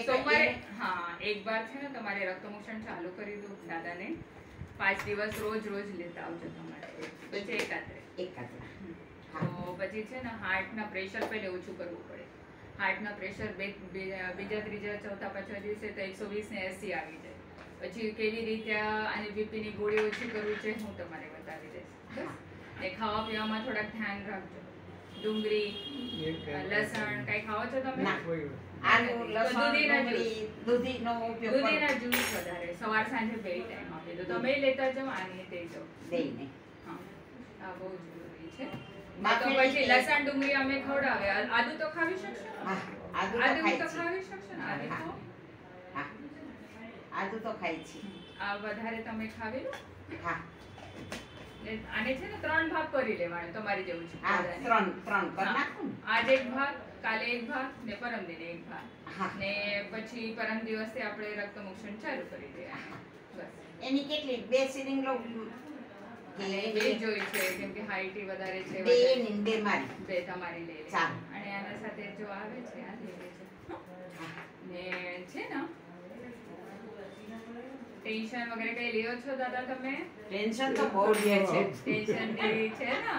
સોમવારે હા એક બાર છે ને તમારે રક્તમોક્ષણ ચાલુ કરી દો દાદાને 5 દિવસ રોજ લેતા આવજો તમારે પછી એકાત્રે તો પછી છે ને હાર્ટના પ્રેશર પહેલે ઓછું કરવું પડે. હાર્ટના પ્રેશર બીજા ત્રીજા ચોથા પાંચમા દિવસે તો 120 ને 80 આવી જાય. પછી કેવી રીતે આની બીપીની ગોળી ઓછી કરવી છે હું તમને બતાવી દઈશ. ને ખાવા પીવામાં થોડાક ધ્યાન રાખજો. ડુંગળી લસણ કઈ ખાઓ છો તમે? આલુ લસણ દૂધીનો ઉપયોગ દૂધીના જ્યુસ વધારે સવાર સાંજે 2 ટાઈમ આપી દો. તમે લેતા જાઓ આને દેજો દઈને. હા આ બહુ જરૂરી છે. તો પછી લસણ ડુંગળી અમે ખવડાવે. આદુ તો ખાવી શકશો? હા આદુ તો ખાવી શકશો ને? આદુ તો હા આદુ તો ખાઈ છે. આ વધારે તમે ખાવી લો. હા આને છે ને 3 ભાગ કરી લેવાનો તમારી જેવું છે. હા 3 કરી નાખું. આજ એક ભાગ, કાલે એક ભાગ ને પરમ દિને એક ભાગ. ને પછી પરમ દિવસે આપણે રક્તમોક્ષણ ચાલુ કરી દેવાનું. બસ. એની કેટલી 2 સિલિંગ લો બે જોઈ છે કેમ કે હાઈટ વધારે છે. બે મારી 2 તમારી લઈ લે. અને આના સાથે જો આવે છે આ લઈ લે છે. ને છે ને ટેન્શન વગેરે કઈ લ્યો છો દાદા તમે? ટેન્શન તો બહુ લે છે. ટેન્શન છે ને